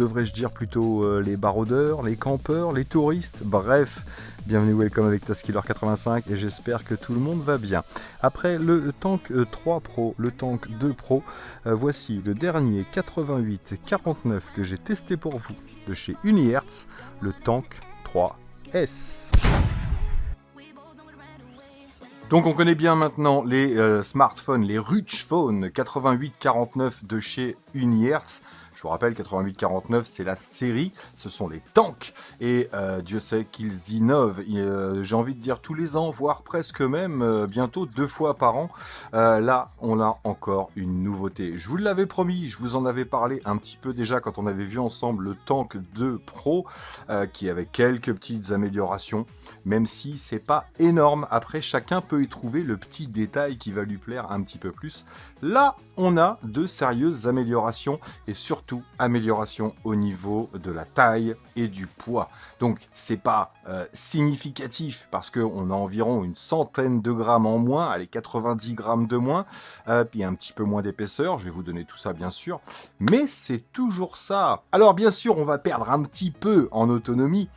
devrais-je dire plutôt les baroudeurs, les campeurs, les touristes, bref. Bienvenue Welcome avec Taskiller 85 et j'espère que tout le monde va bien. Après le Tank 3 Pro, le Tank 2 Pro, voici le dernier 88-49 que j'ai testé pour vous de chez Unihertz, le Tank 3S. Donc on connaît bien maintenant les smartphones, les Rutschphone 8849 de chez Unihertz. Je vous rappelle, 8849, c'est la série, ce sont les tanks, et Dieu sait qu'ils innovent, j'ai envie de dire tous les ans, voire presque même, bientôt 2 fois par an. Là, on a encore une nouveauté. Je vous l'avais promis, je vous en avais parlé un petit peu déjà quand on avait vu ensemble le Tank 2 Pro, qui avait quelques petites améliorations, même si c'est pas énorme. Après, chacun peut y trouver le petit détail qui va lui plaire un petit peu plus. Là, on a de sérieuses améliorations, et surtout amélioration au niveau de la taille et du poids. Donc c'est pas significatif parce qu'on a environ une centaine de grammes en moins, allez 90 grammes de moins, puis un petit peu moins d'épaisseur, je vais vous donner tout ça bien sûr, mais c'est toujours ça. Alors bien sûr on va perdre un petit peu en autonomie.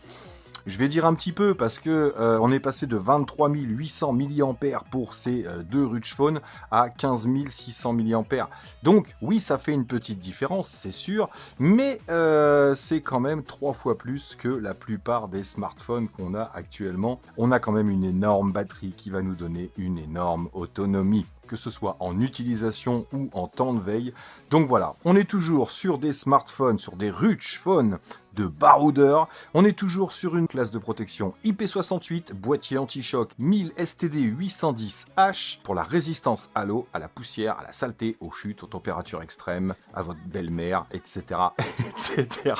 Je vais dire un petit peu parce que on est passé de 23 800 mAh pour ces deux Rutschphone à 15 600 mAh. Donc oui, ça fait une petite différence, c'est sûr, mais c'est quand même 3 fois plus que la plupart des smartphones qu'on a actuellement. On a quand même une énorme batterie qui va nous donner une énorme autonomie, que ce soit en utilisation ou en temps de veille. Donc voilà, on est toujours sur des smartphones, sur des Rutschphone de baroudeur. On est toujours sur une classe de protection IP68, boîtier anti-choc 1000 STD 810H pour la résistance à l'eau, à la poussière, à la saleté, aux chutes, aux températures extrêmes, à votre belle-mère, etc. etc.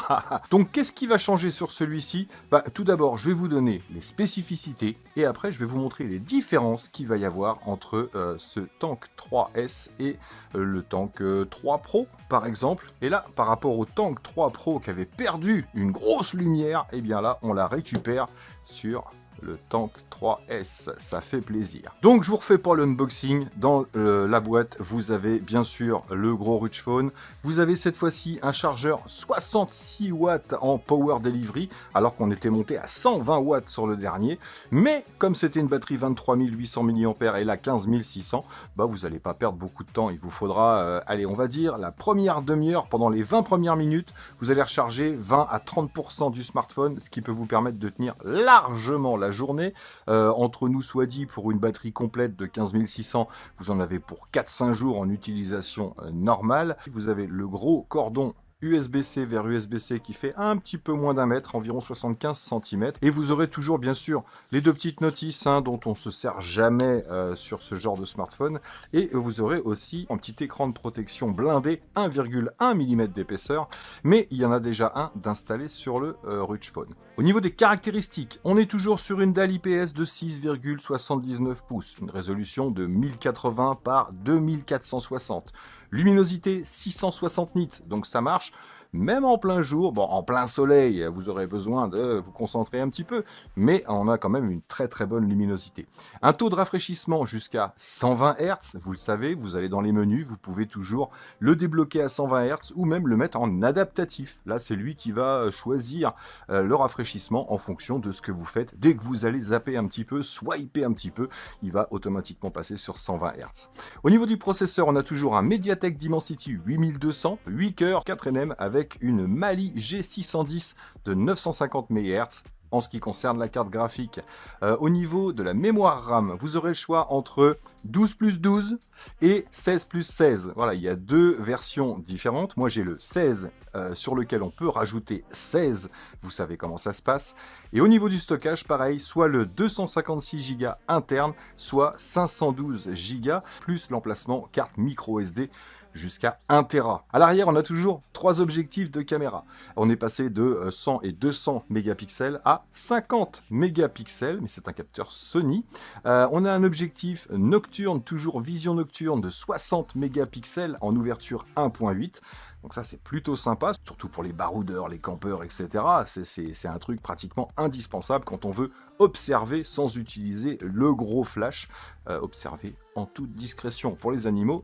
Donc qu'est-ce qui va changer sur celui-ci ? Tout d'abord, je vais vous donner les spécificités et après je vais vous montrer les différences qu'il va y avoir entre ce Tank 3S et le Tank 3 Pro par exemple. Et là, par rapport au Tank 3 Pro qui avait perdu une grosse lumière, et bien là on la récupère sur le Tank 3S, ça fait plaisir. Donc je vous refais pas l'unboxing. Dans la boîte vous avez bien sûr le gros Rutschphone, vous avez cette fois-ci un chargeur 66 watts en power delivery alors qu'on était monté à 120 watts sur le dernier, mais comme c'était une batterie 23 800 mAh et là 15 600, vous n'allez pas perdre beaucoup de temps. Il vous faudra, allez on va dire la première demi-heure, pendant les 20 premières minutes, vous allez recharger 20 à 30% du smartphone, ce qui peut vous permettre de tenir largement la journée. Entre nous soit dit, pour une batterie complète de 15 600, vous en avez pour 4-5 jours en utilisation normale. Vous avez le gros cordon USB-C vers USB-C qui fait un petit peu moins d'1 mètre, environ 75 cm. Et vous aurez toujours bien sûr les deux petites notices dont on se sert jamais sur ce genre de smartphone. Et vous aurez aussi un petit écran de protection blindé 1,1 mm d'épaisseur, mais il y en a déjà un d'installé sur le Rutschphone. Au niveau des caractéristiques, on est toujours sur une dalle IPS de 6,79 pouces, une résolution de 1080 par 2460. Luminosité 660 nits, donc ça marche même en plein jour. Bon, en plein soleil, vous aurez besoin de vous concentrer un petit peu, mais on a quand même une très très bonne luminosité. Un taux de rafraîchissement jusqu'à 120 Hz, vous le savez, vous allez dans les menus, vous pouvez toujours le débloquer à 120 Hz ou même le mettre en adaptatif. Là, c'est lui qui va choisir le rafraîchissement en fonction de ce que vous faites. Dès que vous allez zapper un petit peu, swiper un petit peu, il va automatiquement passer sur 120 Hz. Au niveau du processeur, on a toujours un MediaTek Dimensity 8200, 8 cœurs, 4 nm avec une Mali G610 de 950 MHz. En ce qui concerne la carte graphique, au niveau de la mémoire RAM, vous aurez le choix entre 12 plus 12 et 16 plus 16. Voilà, il y a deux versions différentes. Moi, j'ai le 16 sur lequel on peut rajouter 16. Vous savez comment ça se passe. Et au niveau du stockage, pareil, soit le 256 Go interne, soit 512 Go, plus l'emplacement carte micro SD jusqu'à 1 Tera. À l'arrière, on a toujours 3 objectifs de caméra. On est passé de 100 et 200 mégapixels à 50 mégapixels, mais c'est un capteur Sony. On a un objectif nocturne, toujours vision nocturne, de 60 mégapixels en ouverture 1.8. Donc ça, c'est plutôt sympa, surtout pour les baroudeurs, les campeurs, etc. C'est un truc pratiquement indispensable quand on veut observer sans utiliser le gros flash, observer en toute discrétion. Pour les animaux,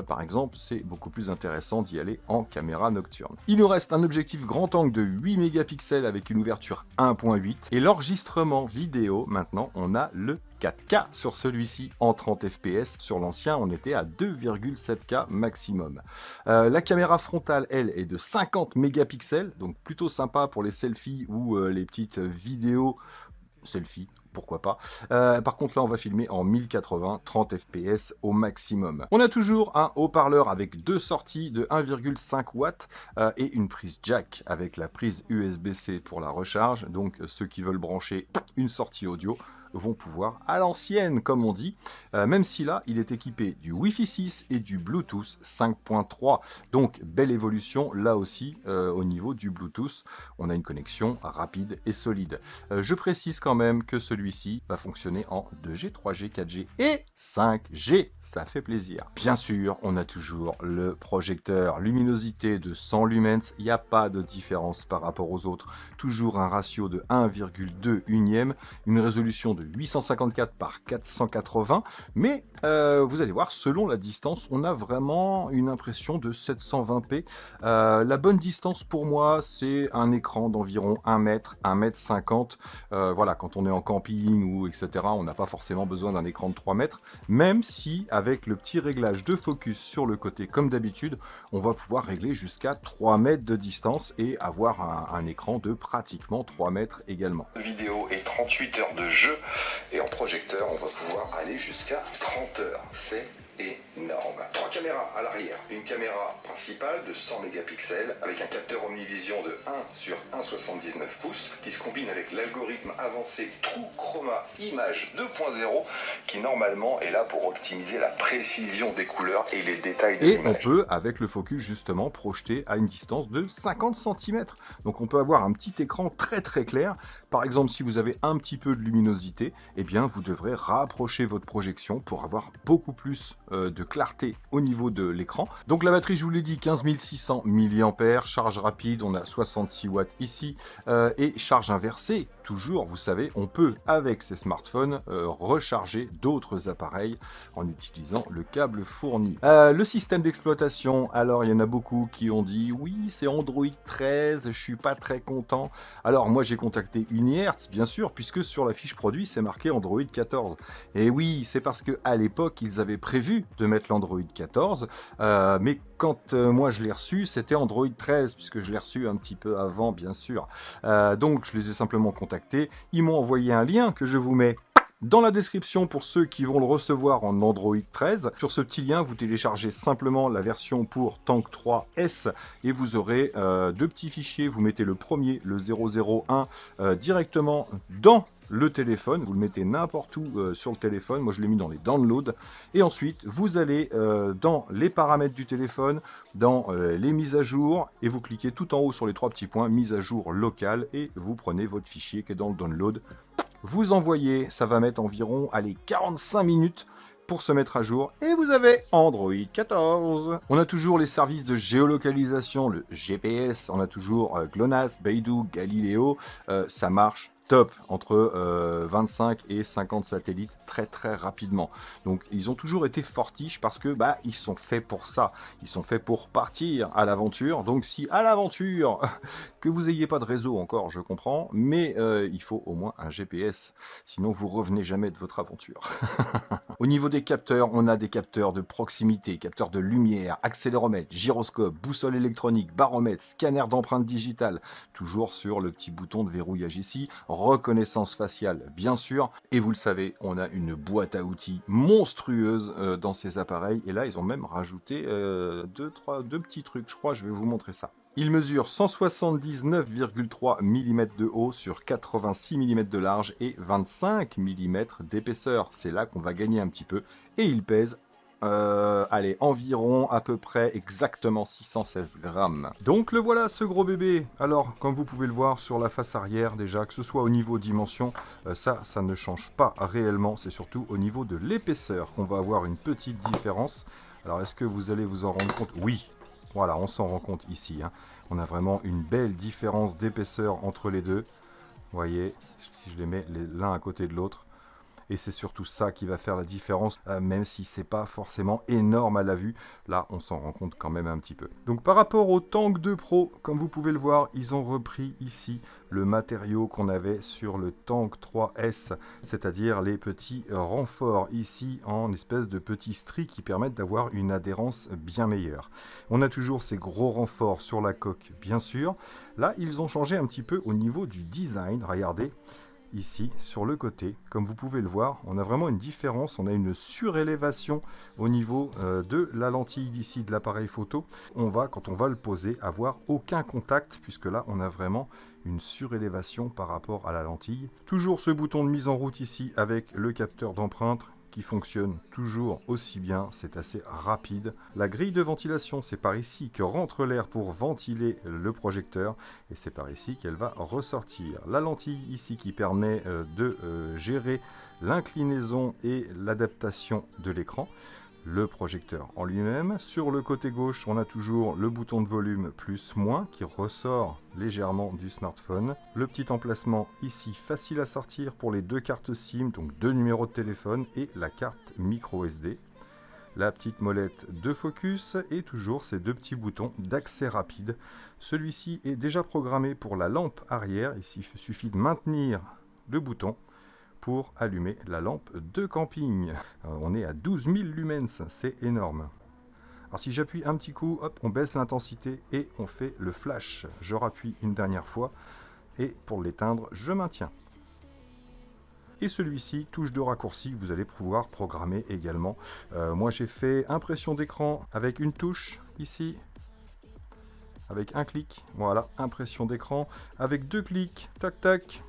par exemple, c'est beaucoup plus intéressant d'y aller en caméra nocturne. Il nous reste un objectif grand angle de 8 mégapixels avec une ouverture 1.8 et l'enregistrement vidéo, maintenant, on a le 4K sur celui-ci en 30 fps. Sur l'ancien, on était à 2,7K maximum. La caméra frontale, elle, est de 50 mégapixels, donc plutôt sympa pour les selfies ou les petites vidéos selfies. Pourquoi pas. Par contre là on va filmer en 1080 30 fps au maximum. On a toujours un haut-parleur avec deux sorties de 1,5 watts et une prise jack avec la prise USB-C pour la recharge. Donc ceux qui veulent brancher une sortie audio vont pouvoir à l'ancienne comme on dit, même si là il est équipé du Wi-Fi 6 et du Bluetooth 5.3, donc belle évolution là aussi au niveau du Bluetooth, on a une connexion rapide et solide. Je précise quand même que celui-ci va fonctionner en 2G, 3G, 4G et 5G, ça fait plaisir. Bien sûr, on a toujours le projecteur luminosité de 100 lumens, il n'y a pas de différence par rapport aux autres, toujours un ratio de 1,2 unième, une résolution de 854 par 480, mais vous allez voir, selon la distance, on a vraiment une impression de 720p. La bonne distance pour moi, c'est un écran d'environ 1 mètre, 1 mètre 50. Voilà, quand on est en camping ou etc., on n'a pas forcément besoin d'un écran de 3 mètres, même si avec le petit réglage de focus sur le côté, comme d'habitude, on va pouvoir régler jusqu'à 3 mètres de distance et avoir un écran de pratiquement 3 mètres également. Vidéo et 38 heures de jeu. Et en projecteur, on va pouvoir aller jusqu'à 30 heures. C'est énorme. 3 caméras à l'arrière. Une caméra principale de 100 mégapixels avec un capteur Omnivision de 1 sur 1,79 pouces qui se combine avec l'algorithme avancé True Chroma Image 2.0 qui normalement est là pour optimiser la précision des couleurs et les détails de l'image. Et on peut, avec le focus justement, projeter à une distance de 50 cm. Donc on peut avoir un petit écran très très clair. Par exemple, si vous avez un petit peu de luminosité, eh bien vous devrez rapprocher votre projection pour avoir beaucoup plus de clarté au niveau de l'écran. Donc la batterie, je vous l'ai dit, 15 600 mAh, charge rapide, on a 66 watts ici, et charge inversée, toujours, vous savez, on peut, avec ces smartphones, recharger d'autres appareils en utilisant le câble fourni. Le système d'exploitation, alors il y en a beaucoup qui ont dit, oui, c'est Android 13, je suis pas très content. Alors moi j'ai contacté Unihertz, bien sûr, puisque sur la fiche produit, c'est marqué Android 14. Et oui, c'est parce que à l'époque, ils avaient prévu de mettre l'Android 14, mais quand moi je l'ai reçu, c'était Android 13, puisque je l'ai reçu un petit peu avant, bien sûr. Donc je les ai simplement contactés, ils m'ont envoyé un lien que je vous mets dans la description pour ceux qui vont le recevoir en Android 13. Sur ce petit lien, vous téléchargez simplement la version pour Tank 3S et vous aurez deux petits fichiers. Vous mettez le premier, le 001, directement dans le téléphone, vous le mettez n'importe où sur le téléphone, moi je l'ai mis dans les downloads, et ensuite vous allez dans les paramètres du téléphone, dans les mises à jour, et vous cliquez tout en haut sur les trois petits points, mise à jour locale, et vous prenez votre fichier qui est dans le download, vous envoyez, ça va mettre environ, allez, 45 minutes, pour se mettre à jour, et vous avez Android 14. On a toujours les services de géolocalisation, le GPS, on a toujours GLONASS, Beidou, Galileo, ça marche top, entre 25 et 50 satellites très très rapidement. Donc ils ont toujours été fortiches parce que bah ils sont faits pour ça. Ils sont faits pour partir à l'aventure. Donc si à l'aventure que vous ayez pas de réseau encore, je comprends, mais il faut au moins un GPS. Sinon vous revenez jamais de votre aventure. Au niveau des capteurs, on a des capteurs de proximité, capteurs de lumière, accéléromètre, gyroscope, boussole électronique, baromètre, scanner d'empreintes digitales, toujours sur le petit bouton de verrouillage ici, reconnaissance faciale bien sûr, et vous le savez, on a une boîte à outils monstrueuse dans ces appareils, et là ils ont même rajouté deux petits trucs, je crois, je vais vous montrer ça. Il mesure 179,3 mm de haut sur 86 mm de large et 25 mm d'épaisseur. C'est là qu'on va gagner un petit peu. Et il pèse, allez, environ à peu près exactement 616 grammes. Donc le voilà ce gros bébé. Alors comme vous pouvez le voir sur la face arrière déjà, que ce soit au niveau dimension, ça ne change pas réellement. C'est surtout au niveau de l'épaisseur qu'on va avoir une petite différence. Alors est-ce que vous allez vous en rendre compte? Oui. Voilà, on s'en rend compte ici, hein. On a vraiment une belle différence d'épaisseur entre les deux. Vous voyez, si je les mets l'un à côté de l'autre. Et c'est surtout ça qui va faire la différence, même si c'est pas forcément énorme à la vue. Là, on s'en rend compte quand même un petit peu. Donc par rapport au Tank 2 Pro, comme vous pouvez le voir, ils ont repris ici le matériau qu'on avait sur le Tank 3S, c'est-à-dire les petits renforts ici en espèce de petits stries qui permettent d'avoir une adhérence bien meilleure. On a toujours ces gros renforts sur la coque, bien sûr. Là, ils ont changé un petit peu au niveau du design, regardez. Ici, sur le côté, comme vous pouvez le voir, on a vraiment une différence, on a une surélévation au niveau de la lentille d'ici de l'appareil photo. On va, quand on va le poser, avoir aucun contact, puisque là, on a vraiment une surélévation par rapport à la lentille. Toujours ce bouton de mise en route ici, avec le capteur d'empreinte, qui fonctionne toujours aussi bien, c'est assez rapide. La grille de ventilation, c'est par ici que rentre l'air pour ventiler le projecteur et c'est par ici qu'elle va ressortir. La lentille ici qui permet de gérer l'inclinaison et l'adaptation de l'écran. Le projecteur en lui-même. Sur le côté gauche, on a toujours le bouton de volume plus-moins qui ressort légèrement du smartphone. Le petit emplacement ici, facile à sortir pour les deux cartes SIM, donc deux numéros de téléphone et la carte micro SD. La petite molette de focus et toujours ces deux petits boutons d'accès rapide. Celui-ci est déjà programmé pour la lampe arrière. Ici, il suffit de maintenir le bouton pour allumer la lampe de camping. On est à 12 000 lumens, c'est énorme. Alors si j'appuie un petit coup, hop, on baisse l'intensité et on fait le flash. Je rappuie une dernière fois et pour l'éteindre, je maintiens. Et celui-ci, touche de raccourci, vous allez pouvoir programmer également. Moi j'ai fait impression d'écran avec une touche ici, avec un clic, voilà, impression d'écran, avec deux clics, tac tac,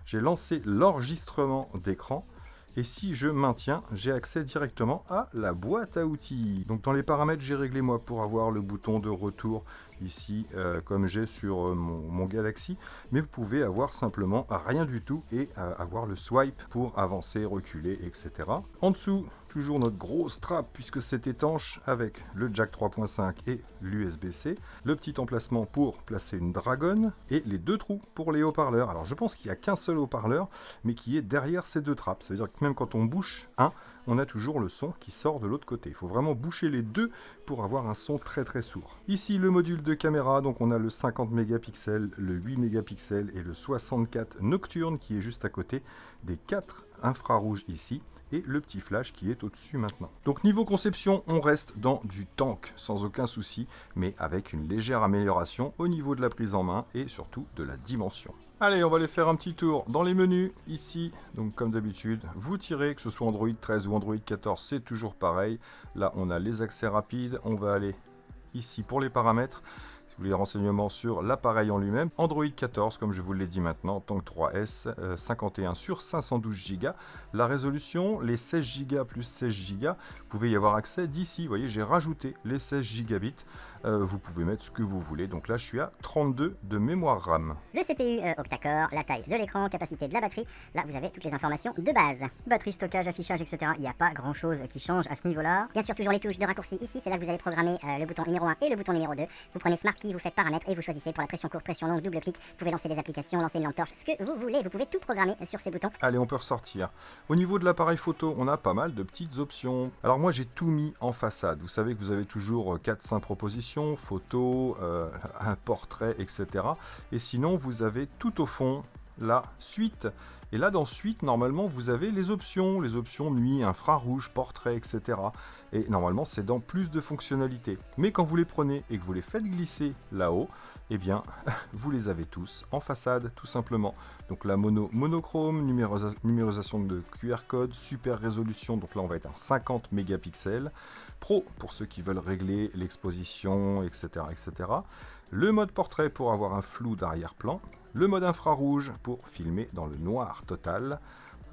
j'ai lancé l'enregistrement d'écran et si je maintiens, j'ai accès directement à la boîte à outils. Donc dans les paramètres, j'ai réglé moi pour avoir le bouton de retour ici comme j'ai sur mon Galaxy, mais vous pouvez avoir simplement rien du tout et avoir le swipe pour avancer, reculer, etc. En dessous, toujours notre grosse strap puisque c'est étanche avec le jack 3.5 et l'USB-C, le petit emplacement pour placer une Dragon et les deux trous pour les haut-parleurs. Alors je pense qu'il n'y a qu'un seul haut-parleur mais qui est derrière ces deux trappes, ça veut dire que même quand on bouche un, on a toujours le son qui sort de l'autre côté. Il faut vraiment boucher les deux pour avoir un son très très sourd. Ici le module de caméra, donc on a le 50 mégapixels, le 8 mégapixels et le 64 nocturne qui est juste à côté des 4 infrarouges ici et le petit flash qui est au-dessus maintenant. Donc niveau conception, on reste dans du tank sans aucun souci, mais avec une légère amélioration au niveau de la prise en main et surtout de la dimension. Allez, on va aller faire un petit tour dans les menus ici. Donc comme d'habitude, vous tirez, que ce soit Android 13 ou Android 14, c'est toujours pareil. Là, on a les accès rapides. On va aller ici pour les paramètres. Si vous voulez des renseignements sur l'appareil en lui-même, Android 14, comme je vous l'ai dit maintenant, Tank 3S, 51 sur 512 Go. La résolution, les 16 Go plus 16 Go, vous pouvez y avoir accès d'ici. Vous voyez, j'ai rajouté les 16 gigabits. Vous pouvez mettre ce que vous voulez. Donc là, je suis à 32 de mémoire RAM. Le CPU octa-core, la taille de l'écran, capacité de la batterie. Là, vous avez toutes les informations de base. Batterie, stockage, affichage, etc. Il n'y a pas grand-chose qui change à ce niveau-là. Bien sûr, toujours les touches de raccourci. Ici, c'est là que vous allez programmer le bouton numéro 1 et le bouton numéro 2. Vous prenez Smart Key, vous faites paramètres et vous choisissez pour la pression courte, pression longue, double clic. Vous pouvez lancer des applications, lancer une lampe torche, ce que vous voulez. Vous pouvez tout programmer sur ces boutons. Allez, on peut ressortir. Au niveau de l'appareil photo, on a pas mal de petites options. Alors moi, j'ai tout mis en façade. Vous savez que vous avez toujours 4-5 propositions, photos, un portrait, etc. Et sinon, vous avez tout au fond la suite. Et là, dans suite, normalement, vous avez les options nuit, infrarouge, portrait, etc. Et normalement, c'est dans plus de fonctionnalités. Mais quand vous les prenez et que vous les faites glisser là-haut, eh bien, vous les avez tous en façade, tout simplement. Donc la monochrome, numérisation de QR code, super résolution. Donc là, on va être en 50 mégapixels. Pro, pour ceux qui veulent régler l'exposition, etc., etc. Le mode portrait pour avoir un flou d'arrière-plan. Le mode infrarouge pour filmer dans le noir total.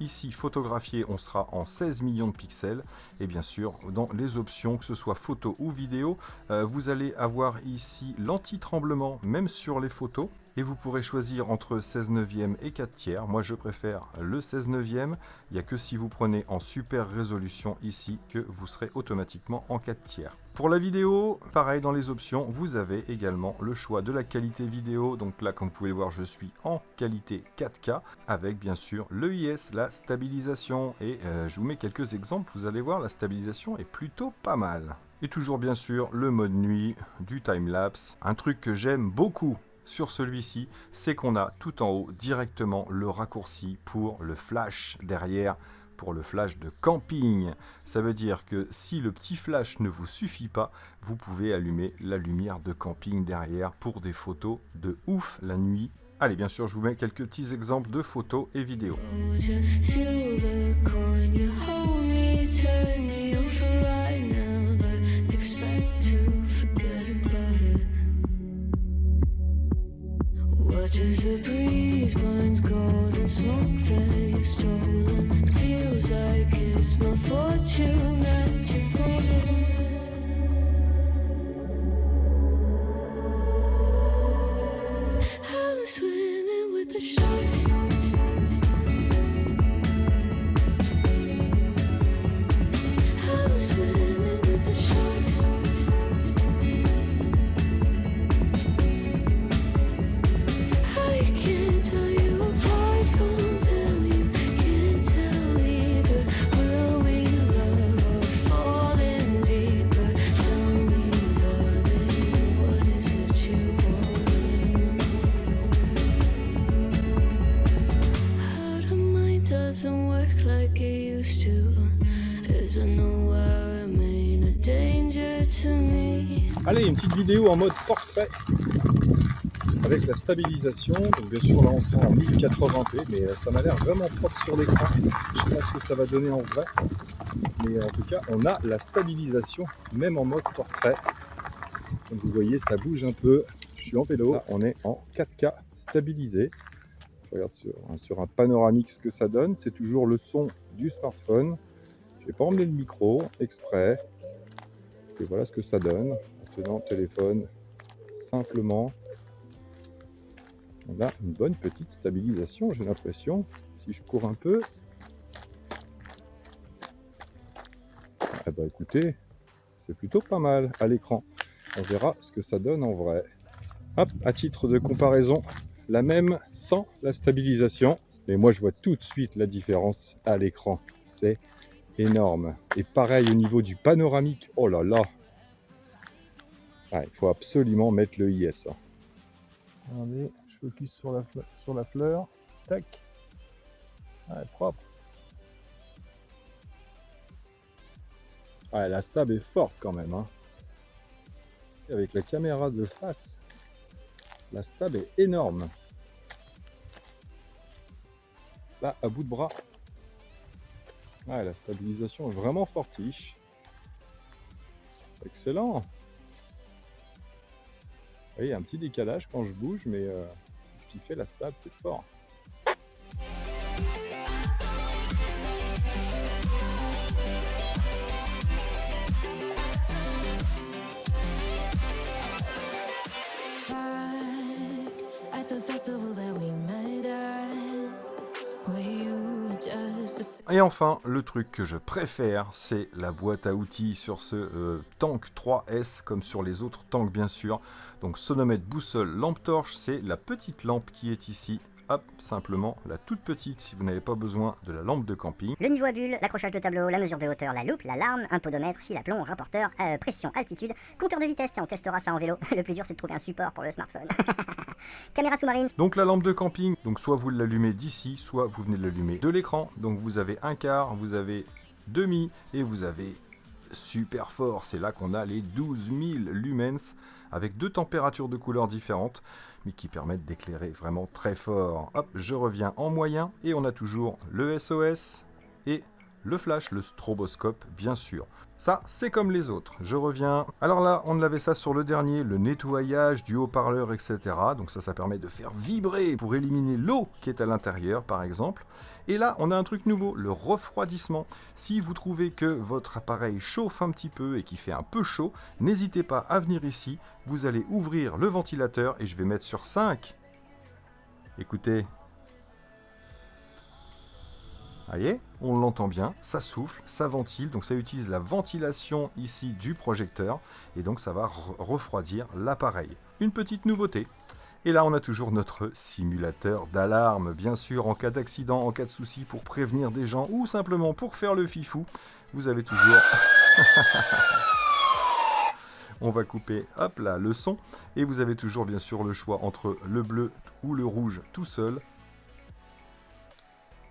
Ici, photographier, on sera en 16 millions de pixels. Et bien sûr, dans les options, que ce soit photo ou vidéo, vous allez avoir ici l'anti-tremblement, même sur les photos. et vous pourrez choisir entre 16 neuvième et 4 tiers. Moi je préfère le 16 neuvième, il n'y a que si vous prenez en super résolution ici que vous serez automatiquement en 4 tiers. Pour la vidéo, pareil dans les options, vous avez également le choix de la qualité vidéo. Donc là, comme vous pouvez le voir, je suis en qualité 4K avec bien sûr l'EIS, la stabilisation. Et je vous mets quelques exemples, vous allez voir, la stabilisation est plutôt pas mal. Et toujours bien sûr le mode nuit, du time-lapse. Un truc que j'aime beaucoup sur celui-ci, c'est qu'on a tout en haut directement le raccourci pour le flash derrière, pour le flash de camping. Ça veut dire que si le petit flash ne vous suffit pas, vous pouvez allumer la lumière de camping derrière pour des photos de ouf la nuit. Allez, bien sûr, je vous mets quelques petits exemples de photos et vidéos. Watches the breeze, burns gold and smoke that you've stolen. Feels like it's my fortune that you're folding. I'm swimming with the sharks. I'm swimming with the sharks. Allez, une petite vidéo en mode portrait avec la stabilisation. Donc bien sûr là on sera en 1080p, mais ça m'a l'air vraiment propre sur l'écran. Je sais pas ce que ça va donner en vrai, mais en tout cas on a la stabilisation même en mode portrait. Comme vous voyez, ça bouge un peu. Je suis en vélo. Là, on est en 4K stabilisé. Je regarde sur un panoramique ce que ça donne. C'est toujours le son du smartphone. Je vais pas emmener le micro exprès. Et voilà ce que ça donne. En tenant le téléphone simplement. On a une bonne petite stabilisation, j'ai l'impression. Si je cours un peu. Eh ben écoutez, c'est plutôt pas mal à l'écran. On verra ce que ça donne en vrai. Hop, à titre de comparaison, la même sans la stabilisation. Mais moi je vois tout de suite la différence à l'écran. C'est énorme. Et pareil au niveau du panoramique. Oh là là. Ah, il faut absolument mettre le IS. Regardez, je focus sur la fleur. Tac. Ah, propre. Ah, la stab est forte quand même. Hein. Avec la caméra de face, la stab est énorme. Là, à bout de bras. Ah, la stabilisation est vraiment fortiche. Excellent. Oui, il y a un petit décalage quand je bouge, mais c'est ce qui fait la stab, c'est fort. Et enfin, le truc que je préfère, c'est la boîte à outils sur ce Tank 3S, comme sur les autres tanks bien sûr. Donc sonomètre, boussole, lampe torche, c'est la petite lampe qui est ici. Hop, simplement la toute petite si vous n'avez pas besoin de la lampe de camping. Le niveau à bulles, l'accrochage de tableau, la mesure de hauteur, la loupe, l'alarme, un podomètre, fil à plomb, rapporteur, pression, altitude, compteur de vitesse, tiens on testera ça en vélo. Le plus dur c'est de trouver un support pour le smartphone. Caméra sous-marine. Donc la lampe de camping, donc soit vous l'allumez d'ici, soit vous venez de l'allumer de l'écran. Donc vous avez un quart, vous avez demi et vous avez super fort. C'est là qu'on a les 12 000 lumens avec deux températures de couleurs différentes mais qui permettent d'éclairer vraiment très fort. Hop, je reviens en moyen et on a toujours le SOS et le flash, le stroboscope bien sûr. Ça, c'est comme les autres. Je reviens. Alors là, on avait ça sur le dernier, le nettoyage du haut-parleur, etc. Donc ça permet de faire vibrer pour éliminer l'eau qui est à l'intérieur, par exemple. Et là, on a un truc nouveau, le refroidissement. Si vous trouvez que votre appareil chauffe un petit peu et qu'il fait un peu chaud, n'hésitez pas à venir ici. Vous allez ouvrir le ventilateur et je vais mettre sur 5 Écoutez. Vous voyez, on l'entend bien, ça souffle, ça ventile, donc ça utilise la ventilation ici du projecteur, et donc ça va refroidir l'appareil. Une petite nouveauté. Et là, on a toujours notre simulateur d'alarme, bien sûr, en cas d'accident, en cas de souci, pour prévenir des gens, ou simplement pour faire le fifou. Vous avez toujours... On va couper, hop là, le son, et vous avez toujours, bien sûr, le choix entre le bleu ou le rouge tout seul.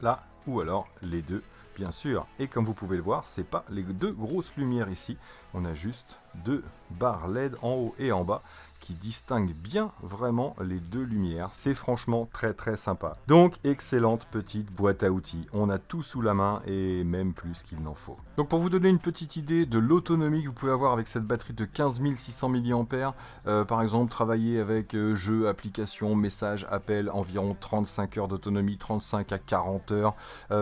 Là, ou alors les deux, bien sûr. Et comme vous pouvez le voir, c'est pas les deux grosses lumières ici. On a juste deux barres LED en haut et en bas qui distinguent bien vraiment les deux lumières. C'est franchement très très sympa. Donc, excellente petite boîte à outils. On a tout sous la main et même plus qu'il n'en faut. Donc, pour vous donner une petite idée de l'autonomie que vous pouvez avoir avec cette batterie de 15 600 mAh, par exemple, travailler avec jeux, applications, messages, appels, environ 35 heures d'autonomie, 35 à 40 heures.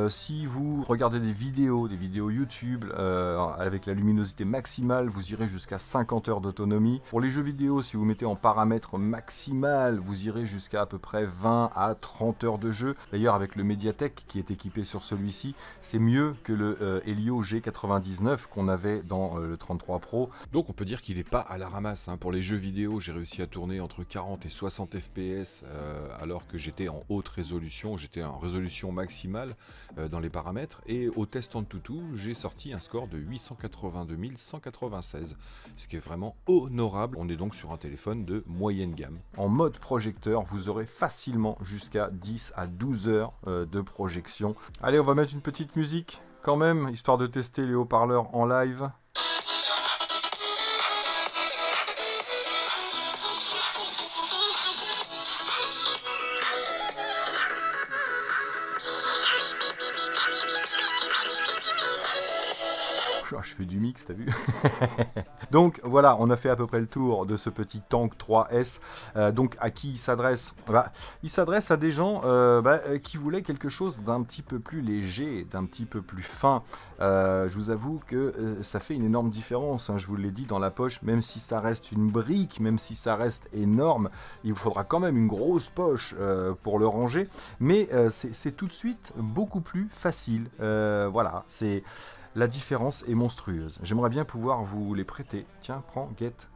Si vous regardez des vidéos YouTube avec la luminosité maximale, vous irez jusqu'à 50 heures d'autonomie. Pour les jeux vidéo, si vous mettez en paramètre maximal, vous irez jusqu'à à peu près 20 à 30 heures de jeu. D'ailleurs, avec le Mediatek qui est équipé sur celui-ci, c'est mieux que le Helio G99 qu'on avait dans le 33 Pro. Donc on peut dire qu'il n'est pas à la ramasse. Pour les jeux vidéo, j'ai réussi à tourner entre 40 et 60 FPS alors que j'étais en haute résolution, j'étais en résolution maximale dans les paramètres. Et au test AnTuTu, j'ai sorti un score de 882 196, ce qui est vraiment honorable. On est donc sur un téléphone de moyenne gamme. En mode projecteur, vous aurez facilement jusqu'à 10 à 12 heures de projection. Allez, on va mettre une petite musique quand même, histoire de tester les haut-parleurs en live. Je fais du mix, t'as vu? Donc voilà, on a fait à peu près le tour de ce petit Tank 3S. Donc à qui il s'adresse? Il s'adresse à des gens qui voulaient quelque chose d'un petit peu plus léger, d'un petit peu plus fin. Je vous avoue que ça fait une énorme différence, je vous l'ai dit, dans la poche. Même si ça reste une brique, même si ça reste énorme, il vous faudra quand même une grosse poche pour le ranger. Mais c'est tout de suite beaucoup plus facile. Voilà, c'est... La différence est monstrueuse. J'aimerais bien pouvoir vous les prêter. Tiens, prends, guette.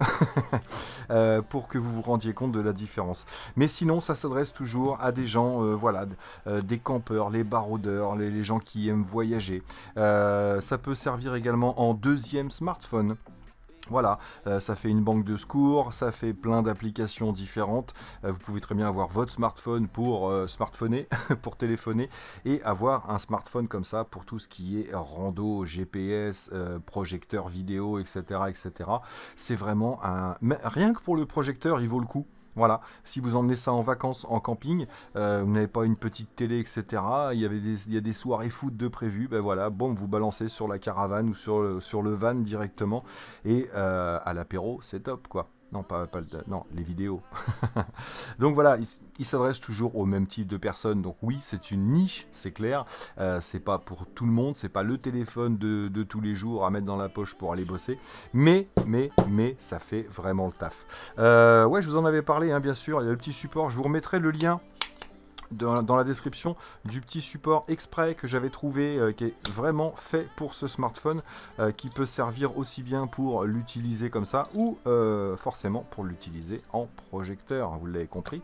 Pour que vous vous rendiez compte de la différence. Mais sinon, ça s'adresse toujours à des gens, des campeurs, les baroudeurs, les gens qui aiment voyager. Ça peut servir également en deuxième smartphone. Voilà, ça fait une banque de secours, ça fait plein d'applications différentes. Vous pouvez très bien avoir votre smartphone pour smartphoner, pour téléphoner, et avoir un smartphone comme ça pour tout ce qui est rando, GPS, projecteur vidéo, etc. etc. C'est vraiment un... Mais rien que pour le projecteur, il vaut le coup. Voilà, si vous emmenez ça en vacances, en camping, vous n'avez pas une petite télé, etc. Il y a des soirées foot de prévues, ben voilà, bon, vous balancez sur la caravane ou sur le van directement, et à l'apéro, c'est top, quoi. Non, non, les vidéos. Donc voilà, il s'adresse toujours au même type de personnes. Donc oui, c'est une niche, c'est clair. C'est pas pour tout le monde, c'est pas le téléphone de tous les jours à mettre dans la poche pour aller bosser. Mais ça fait vraiment le taf. Ouais, je vous en avais parlé, bien sûr. Il y a le petit support. Je vous remettrai le lien dans la description du petit support exprès que j'avais trouvé, qui est vraiment fait pour ce smartphone, qui peut servir aussi bien pour l'utiliser comme ça, ou forcément pour l'utiliser en projecteur, vous l'avez compris.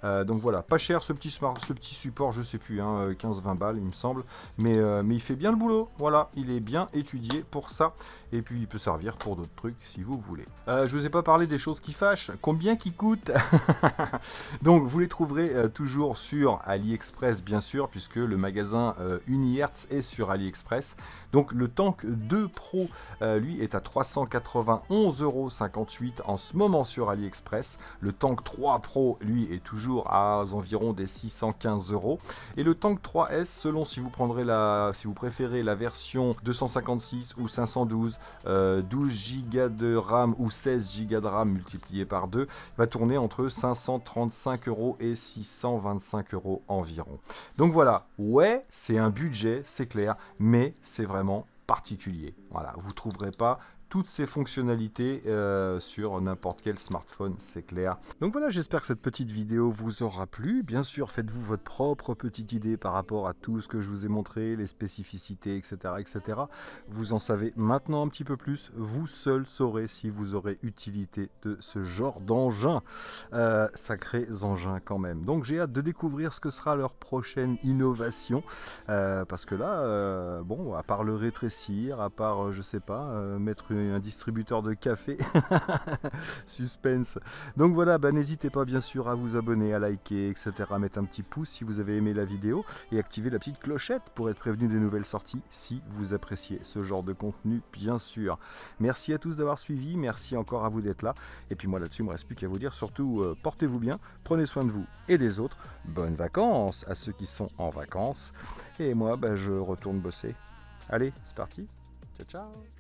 Donc voilà, pas cher ce petit support, je sais plus, 15-20 balles il me semble, mais il fait bien le boulot, voilà, il est bien étudié pour ça, et puis il peut servir pour d'autres trucs si vous voulez. Je vous ai pas parlé des choses qui fâchent, combien qui coûtent. Donc vous les trouverez toujours sur AliExpress, bien sûr, puisque le magasin Unihertz est sur AliExpress. Donc le Tank 2 Pro, lui, est à 391,58 € en ce moment sur AliExpress. Le Tank 3 Pro, lui, est toujours à environ des 615 €. Et le Tank 3S, selon si vous préférez la version 256 ou 512, 12 Go de RAM ou 16 Go de RAM multiplié par 2, va tourner entre 535 € et 625 € environ. Donc voilà, ouais, c'est un budget, c'est clair, mais c'est vraiment particulier. Voilà, vous trouverez pas toutes ces fonctionnalités sur n'importe quel smartphone, c'est clair. Donc voilà, j'espère que cette petite vidéo vous aura plu. Bien sûr, faites-vous votre propre petite idée par rapport à tout ce que je vous ai montré, les spécificités, etc., etc. Vous en savez maintenant un petit peu plus. Vous seul saurez si vous aurez utilité de ce genre d'engin. Sacrés engins quand même. Donc j'ai hâte de découvrir ce que sera leur prochaine innovation. Parce que là, bon, à part le rétrécir, à part, je sais pas, mettre un distributeur de café, suspense. Donc voilà, n'hésitez pas bien sûr à vous abonner, à liker, etc. Mettre un petit pouce si vous avez aimé la vidéo et activer la petite clochette pour être prévenu des nouvelles sorties si vous appréciez ce genre de contenu, bien sûr. Merci à tous d'avoir suivi, merci encore à vous d'être là. Et puis moi là-dessus, il ne me reste plus qu'à vous dire surtout, portez-vous bien, prenez soin de vous et des autres. Bonnes vacances à ceux qui sont en vacances. Et moi, je retourne bosser. Allez, c'est parti. Ciao, ciao.